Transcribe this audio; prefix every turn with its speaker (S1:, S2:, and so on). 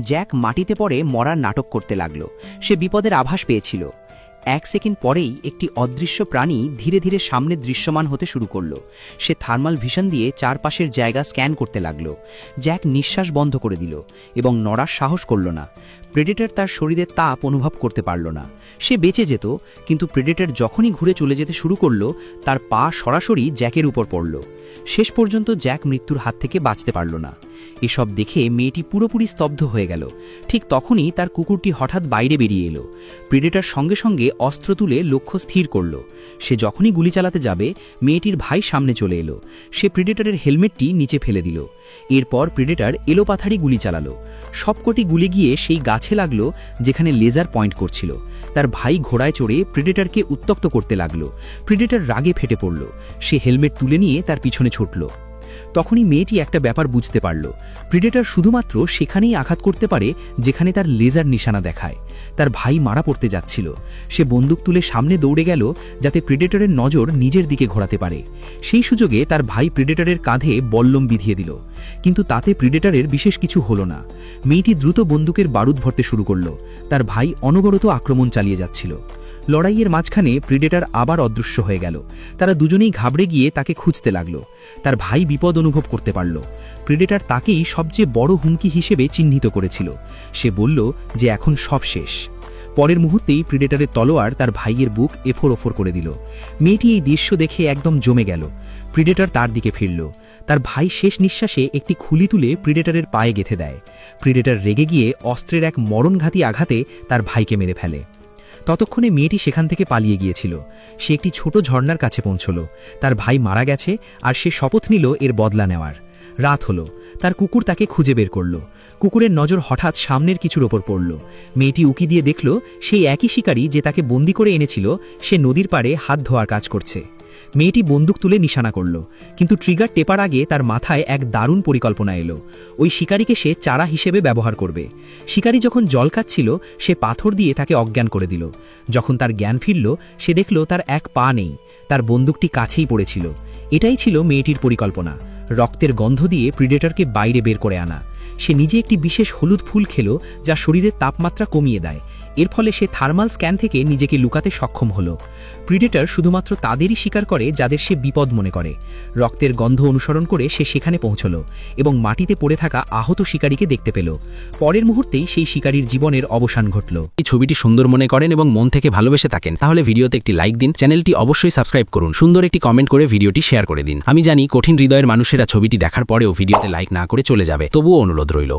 S1: Jack মাটিতে পড়ে মরার নাটক করতে লাগল। সে বিপদের আভাস পেয়েছিল। 1 সেকেন্ড পরেই একটি অদৃশ্য প্রাণী ধীরে ধীরে সামনে দৃশ্যমান হতে শুরু করল। সে থার্মাল ভিশন দিয়ে চারপাশের জায়গা স্ক্যান করতে লাগল। জ্যাক নিঃশ্বাস বন্ধ করে দিল এবং নড়ার সাহস করল না। প্রেডেটর তার শরীরের তাপ অনুভব করতে পারল না। সে বেঁচে যেত, কিন্তু প্রেডেটর যখনই ঘুরে চলে যেতে শুরু করল, তার পা সরাসরি জ্যাকের উপর পড়ল। শেষ পর্যন্ত জ্যাক মৃত্যুর হাত থেকে বাঁচতে পারল না। এসব দেখে মেয়েটি পুরোপুরি স্তব্ধ হয়ে গেল। ঠিক তখনই তার কুকুরটি হঠাৎ বাইরে বেরিয়ে এলো। প্রেডেটর সঙ্গে সঙ্গে অস্ত্র তুলে লক্ষ্য স্থির করল। সে যখনই গুলি চালাতে যাবে, মেয়েটির ভাই সামনে চলে এলো। সে প্রেডেটরের হেলমেটটি নিচে ফেলে দিল। এরপর প্রেডেটর এলোপাথারি গুলি চালালো। সবকটি গুলি গিয়ে সেই গাছে লাগলো যেখানে লেজার পয়েন্ট করছিল। তার ভাই ঘোড়ায় চড়ে প্রেডেটরকে উত্ত্যক্ত করতে লাগলো। প্রেডেটর রাগে ফেটে পড়ল। সে হেলমেট তুলে নিয়ে তার পিছনে ছুটল। তখনই মেয়েটি একটা ব্যাপার বুঝতে পারল। প্রেডেটর শুধুমাত্র সেখানেই আঘাত করতে পারে যেখানে তার লেজার নিশানা দেখায়। তার ভাই মারা পড়তে যাচ্ছিল। সে বন্দুক তুলে সামনে দৌড়ে গেল যাতে প্রেডেটরের নজর নিজের দিকে ঘোরাতে পারে। সেই সুযোগে তার ভাই প্রেডেটরের কাঁধে বল্লম বিধিয়ে দিল, কিন্তু তাতে প্রেডেটরের বিশেষ কিছু হলো না। মেয়েটি দ্রুত বন্দুকের বারুদ ভরতে শুরু করল। তার ভাই অনবরত আক্রমণ চালিয়ে যাচ্ছিল। লড়াইয়ের মাঝখানে প্রেডেটর আবার অদৃশ্য হয়ে গেল। তারা দুজনেই ঘাবড়ে গিয়ে তাকে খুঁজতে লাগলো। তার ভাই বিপদ অনুভব করতে পারল। প্রেডেটর তাকেই সবচেয়ে বড় হুমকি হিসেবে চিহ্নিত করেছিল। সে বলল যে এখন সব শেষ। পরের মুহূর্তেই প্রেডেটরের তলোয়ার তার ভাইয়ের বুক এফোর ওফর করে দিল। মেয়েটি এই দৃশ্য দেখে একদম জমে গেল। প্রেডেটর তার দিকে ফিরল। তার ভাই শেষ নিঃশ্বাসে একটি খুলি তুলে প্রেডেটরের পায়ে গেঁথে দেয়। প্রেডেটর রেগে গিয়ে অস্ত্রের এক মরণঘাতী আঘাতে তার ভাইকে মেরে ফেলে। ততক্ষণে মেয়েটি সেখান থেকে পালিয়ে গিয়েছিল। সে একটি ছোট ঝর্ণার কাছে পৌঁছল। তার ভাই মারা গেছে আর সে শপথ নিল এর বদলা নেওয়ার। রাত হলো। তার কুকুর তাকে খুঁজে বের করল। কুকুরের নজর হঠাৎ সামনের কিছুর ওপর পড়ল। মেয়েটি উকি দিয়ে দেখল সেই একই শিকারী যে তাকে বন্দি করে এনেছিল, সে নদীর পাড়ে হাত ধোয়ার কাজ করছে। মেয়েটি বন্দুক তুলে নিশানা করল, কিন্তু ট্রিগার টেপার আগে তার মাথায় এক দারুণ পরিকল্পনা এলো। ওই শিকারীকে সে চারা হিসেবে ব্যবহার করবে। শিকারী যখন জল খাচ্ছিল, সে পাথর দিয়ে তাকে অজ্ঞান করে দিল। যখন তার জ্ঞান ফিরল, সে দেখল তার এক পা নেই। তার বন্দুকটি কাছেই পড়েছিল। এটাই ছিল মেয়েটির পরিকল্পনা, রক্তের গন্ধ দিয়ে প্রিডেটরকে বাইরে বের করে আনা। সে নিজে একটি বিশেষ হলুদ ফুল খেল, যা শরীরের তাপমাত্রা কমিয়ে দেয়। এর ফলে সে থার্মাল স্ক্যান থেকে নিজেকে লুকাতে সক্ষম হলো। প্রিডেটর শুধুমাত্র তাদেরই শিকার করে যাদের সে বিপদ মনে করে। রক্তের গন্ধ অনুসরণ করে সে সেখানে পৌঁছল এবং মাটিতে পড়ে থাকা আহত শিকারীকে দেখতে পেল। পরের মুহূর্তেই সেই শিকারীর জীবনের অবসান ঘটল।
S2: এই ছবিটি সুন্দর মনে করেন এবং মন থেকে ভালোবেসে থাকেন, তাহলে ভিডিওতে একটি লাইক দিন, চ্যানেলটি অবশ্যই সাবস্ক্রাইব করুন, সুন্দর একটি কমেন্ট করে ভিডিওটি শেয়ার করে দিন। আমি জানি কঠিন হৃদয়ের মানুষেরা ছবিটি দেখার পরেও ভিডিওতে লাইক না করে চলে যাবে, তবুও অনুরোধ রইল।